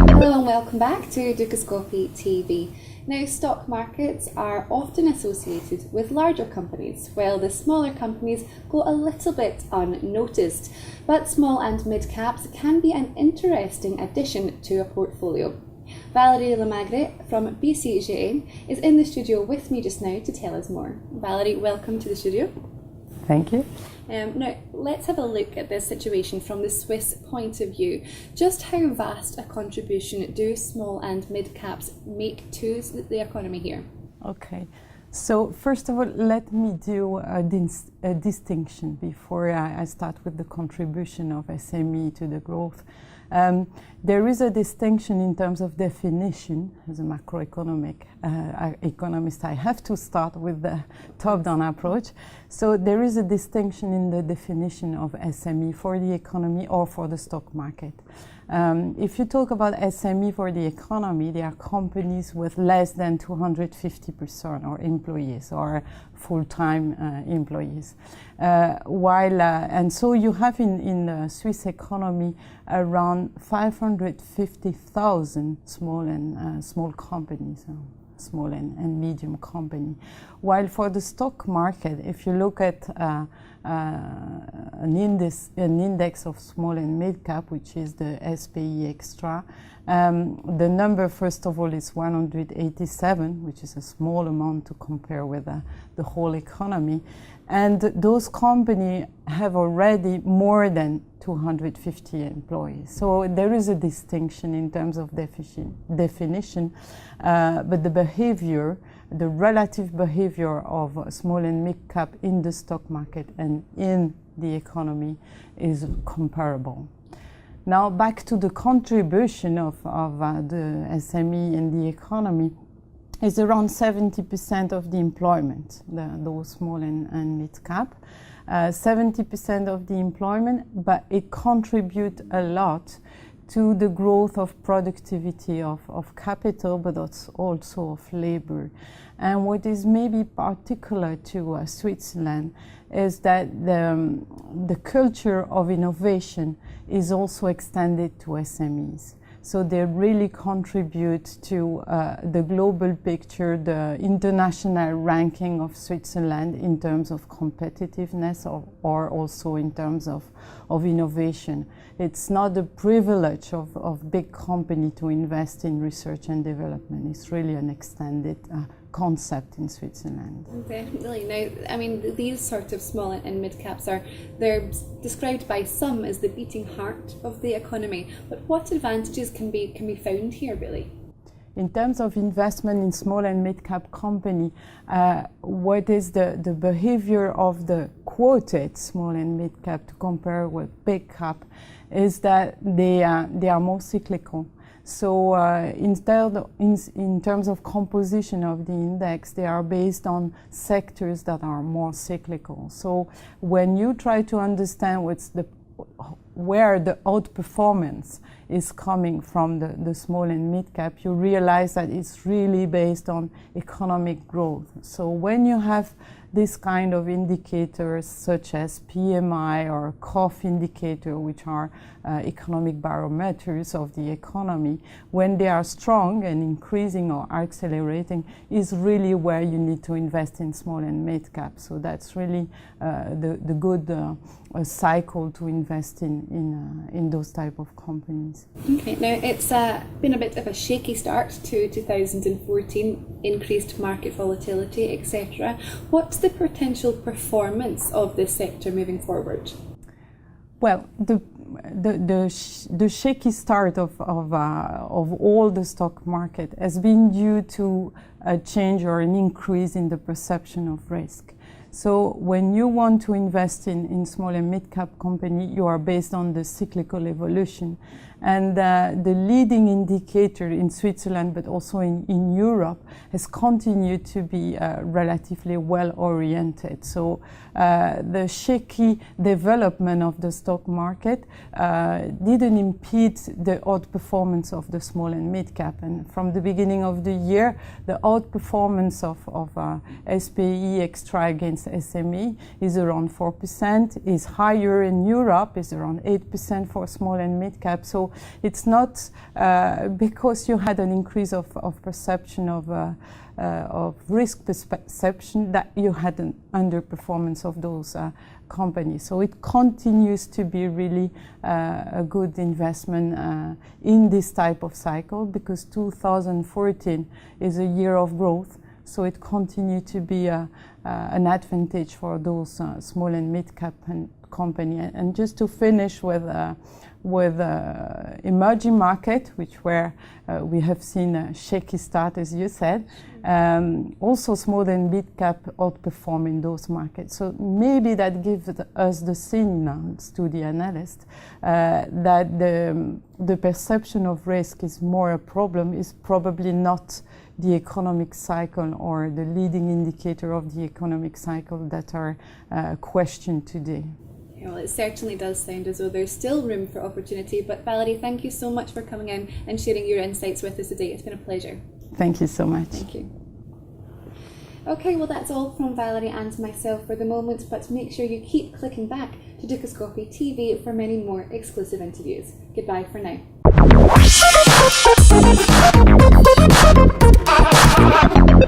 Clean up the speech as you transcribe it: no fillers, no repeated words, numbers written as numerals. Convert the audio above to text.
Hello and welcome back to Dukascopy TV. Now, stock markets are often associated with larger companies, while the smaller companies go a little bit unnoticed. But small and mid caps can be an interesting addition to a portfolio. Valerie Lemaigre from BCGE is in the studio with me just now to tell us more. Valerie, welcome to the studio. Thank you. Now, let's have a look at this situation from the Swiss point of view. Just how vast a contribution do small and mid caps make to the economy here? Okay. So first of all, let me do a distinction before I start with the contribution of SME to the growth. There is a distinction in terms of definition. As a macroeconomic economist, I have to start with the top-down approach. So there is a distinction in the definition of SME for the economy or for the stock market. If you talk about SME for the economy, they are companies with less than 250 persons or employees or full-time employees. And so you have in the Swiss economy around 550,000 small companies. Small and medium company. While for the stock market, if you look at an index of small and mid cap, which is the SPE Extra, the number first of all is 187, which is a small amount to compare with the whole economy. And those companies have already more than 250 employees. So there is a distinction in terms of definition, but the behavior, the relative behavior of small and mid cap in the stock market and in the economy is comparable. Now back to the contribution of the SME in the economy is around 70% of the employment, those small and mid cap. 70% of the employment, but it contributes a lot to the growth of productivity of capital, but also of labor. And what is maybe particular to Switzerland is that the culture of innovation is also extended to SMEs. So they really contribute to the global picture, the international ranking of Switzerland in terms of competitiveness or also in terms of innovation. It's not a privilege of big company to invest in research and development. It's really an extended concept in Switzerland. Definitely. Now, I mean, these sort of small and mid caps they're described by some as the beating heart of the economy. But what advantages can be found here, really? In terms of investment in small and mid cap company, what is the behavior of the quoted small and mid cap to compare with big cap is that they are more cyclical. So in terms of composition of the index, they are based on sectors that are more cyclical. So when you try to understand where the outperformance is coming from the small and mid cap, you realize that it's really based on economic growth. So when you have this kind of indicators such as PMI or COF indicator, which are economic barometers of the economy, when they are strong and increasing or accelerating, is really where you need to invest in small and mid cap. So that's really the good cycle to invest in those type of companies. Okay, now it's been a bit of a shaky start to 2014, increased market volatility, etc. What's the potential performance of this sector moving forward? Well, the shaky start of all the stock market has been due to a change or an increase in the perception of risk. So when you want to invest in small and mid-cap company, you are based on the cyclical evolution. And the leading indicator in Switzerland, but also in Europe, has continued to be relatively well-oriented. So the shaky development of the stock market didn't impede the outperformance of the small and mid-cap. And from the beginning of the year, the outperformance of SPE Extra against SME is around 4%, is higher in Europe, is around 8% for small and mid-cap. So it's not because you had an increase of perception of risk perception that you had an underperformance of those companies. So it continues to be really a good investment in this type of cycle, because 2014 is a year of growth. So it continues to be an advantage for those small and mid-cap company. And just to finish with emerging market, where we have seen a shaky start, as you said. Also small and mid-cap outperform in those markets. So maybe that gives us the signals to the analyst that the perception of risk is more a problem, is probably not the economic cycle or the leading indicator of the economic cycle that are questioned today. Well, it certainly does sound as though there's still room for opportunity. But Valerie, thank you so much for coming in and sharing your insights with us today. It's been a pleasure. Thank you so much. Thank you. Okay, well, that's all from Valerie and myself for the moment, but make sure you keep clicking back to Dukascopy TV for many more exclusive interviews. Goodbye for now.